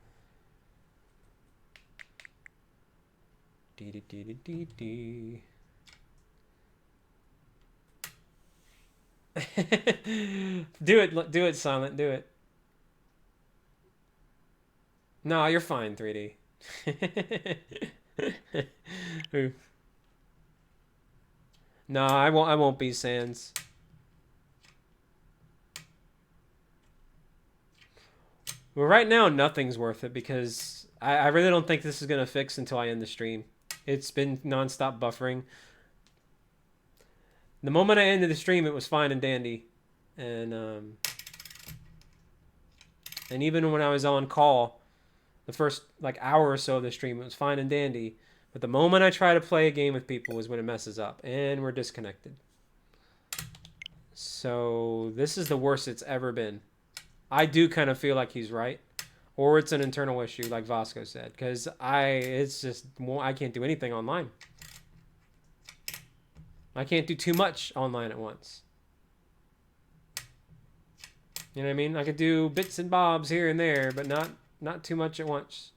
[SPEAKER 1] Do it, Silent, do it. No, you're fine, 3D. No, I won't be Sans. Well, right now, nothing's worth it because I really don't think this is going to fix until I end the stream. It's been nonstop buffering. The moment I ended the stream, it was fine and dandy. And even when I was on call, the first like hour or so of the stream, it was fine and dandy. But the moment I try to play a game with people is when it messes up. And we're disconnected. So this is the worst it's ever been. I do kind of feel like he's right. Or it's an internal issue, like Vasco said. Because I can't do anything online. I can't do too much online at once. You know what I mean? I could do bits and bobs here and there, but not too much at once.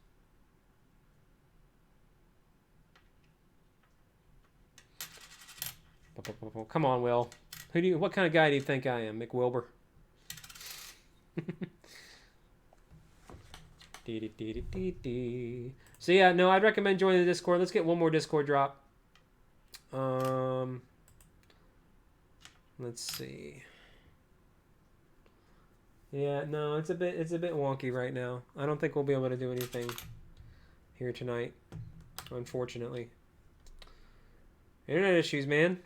[SPEAKER 1] Come on, Will. What kind of guy do you think I am, McWilbur? So yeah, no, I'd recommend joining the Discord. Let's get one more Discord drop. Let's see. Yeah, no, it's a bit wonky right now. I don't think we'll be able to do anything here tonight, unfortunately. Internet issues, man.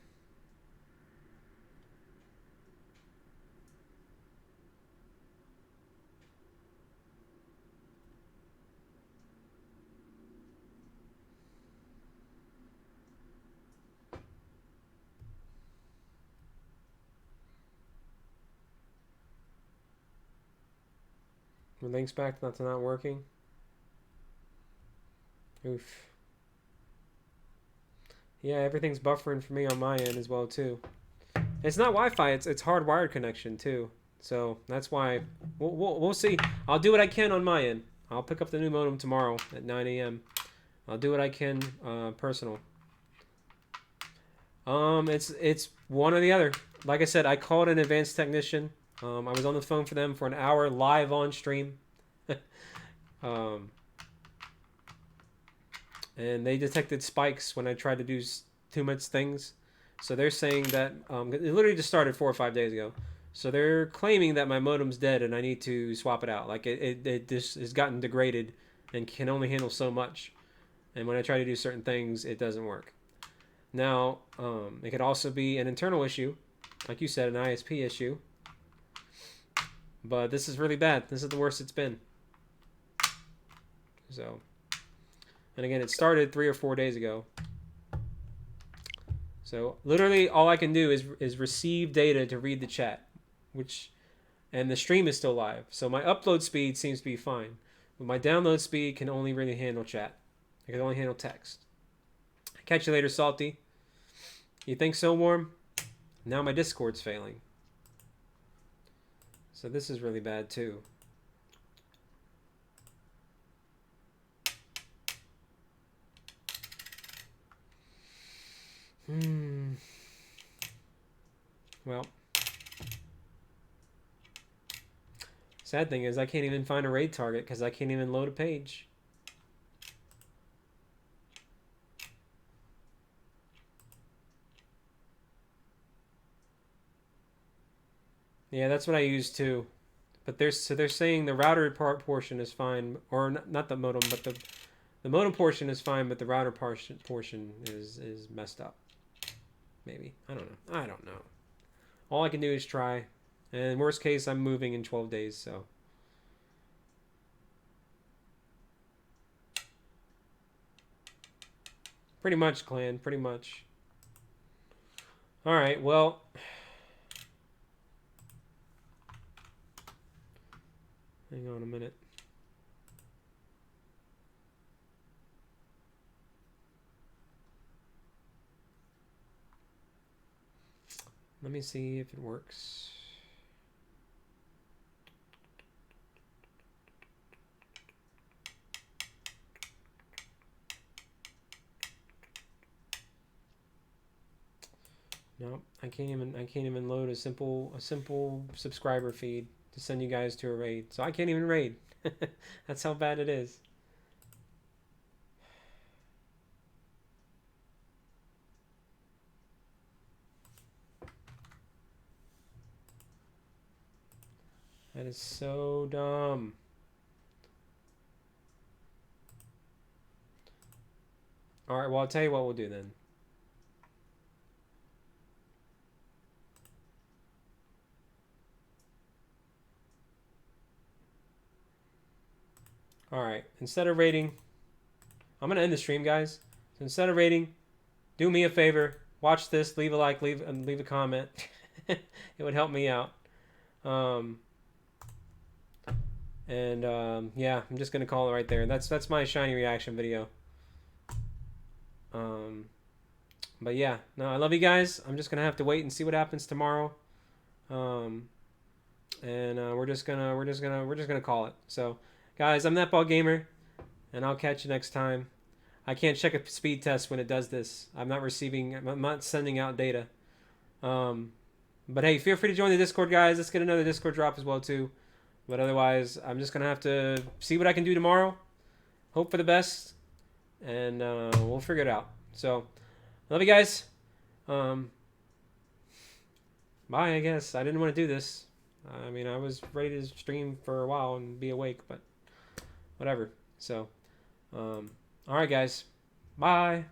[SPEAKER 1] The link's back to not working. Oof. Yeah, everything's buffering for me on my end as well too. It's not Wi-Fi; it's hardwired connection too. So that's why we'll see. I'll do what I can on my end. I'll pick up the new modem tomorrow at 9 a.m. I'll do what I can personal. It's one or the other. Like I said, I called an advanced technician. I was on the phone for them for an hour live on stream. And they detected spikes when I tried to do too much things. So they're saying that it literally just started 4 or 5 days ago. So they're claiming that my modem's dead and I need to swap it out. Like it just has gotten degraded and can only handle so much. And when I try to do certain things, it doesn't work. Now, it could also be an internal issue, like you said, an ISP issue. But this is really bad. This is the worst it's been. So, and again, it started 3 or 4 days ago. So literally all I can do is receive data to read the chat, and the stream is still live. So my upload speed seems to be fine, but my download speed can only really handle chat. I can only handle text. Catch you later, Salty. You think so, Warm? Now my Discord's failing. So this is really bad too. Well, sad thing is I can't even find a raid target because I can't even load a page. Yeah, that's what I use too. But they're saying the router portion is fine, or not the modem, but the modem portion is fine, but the router portion is messed up. Maybe. I don't know. All I can do is try. And worst case, I'm moving in 12 days, so. Pretty much, clan. Pretty much. Alright, well. Hang on a minute. Let me see if it works. No, I can't even load a simple subscriber feed to send you guys to a raid. So I can't even raid. That's how bad it is. That is so dumb. All right, well, I'll tell you what we'll do then. All right, instead of raiding, I'm going to end the stream, guys. So instead of raiding, do me a favor, watch this, leave a like, leave a comment. It would help me out. Yeah, I'm just gonna call it right there. That's my shiny reaction video. But yeah, no, I love you guys. I'm just gonna have to wait and see what happens tomorrow. We're just gonna call it. So, guys, I'm Netball Gamer, and I'll catch you next time. I can't check a speed test when it does this. I'm not sending out data. But hey, feel free to join the Discord, guys. Let's get another Discord drop as well too. But otherwise, I'm just gonna have to see what I can do tomorrow. Hope for the best, and we'll figure it out. So, love you guys. Bye. I guess I didn't want to do this. I mean, I was ready to stream for a while and be awake, but whatever. So, all right, guys. Bye.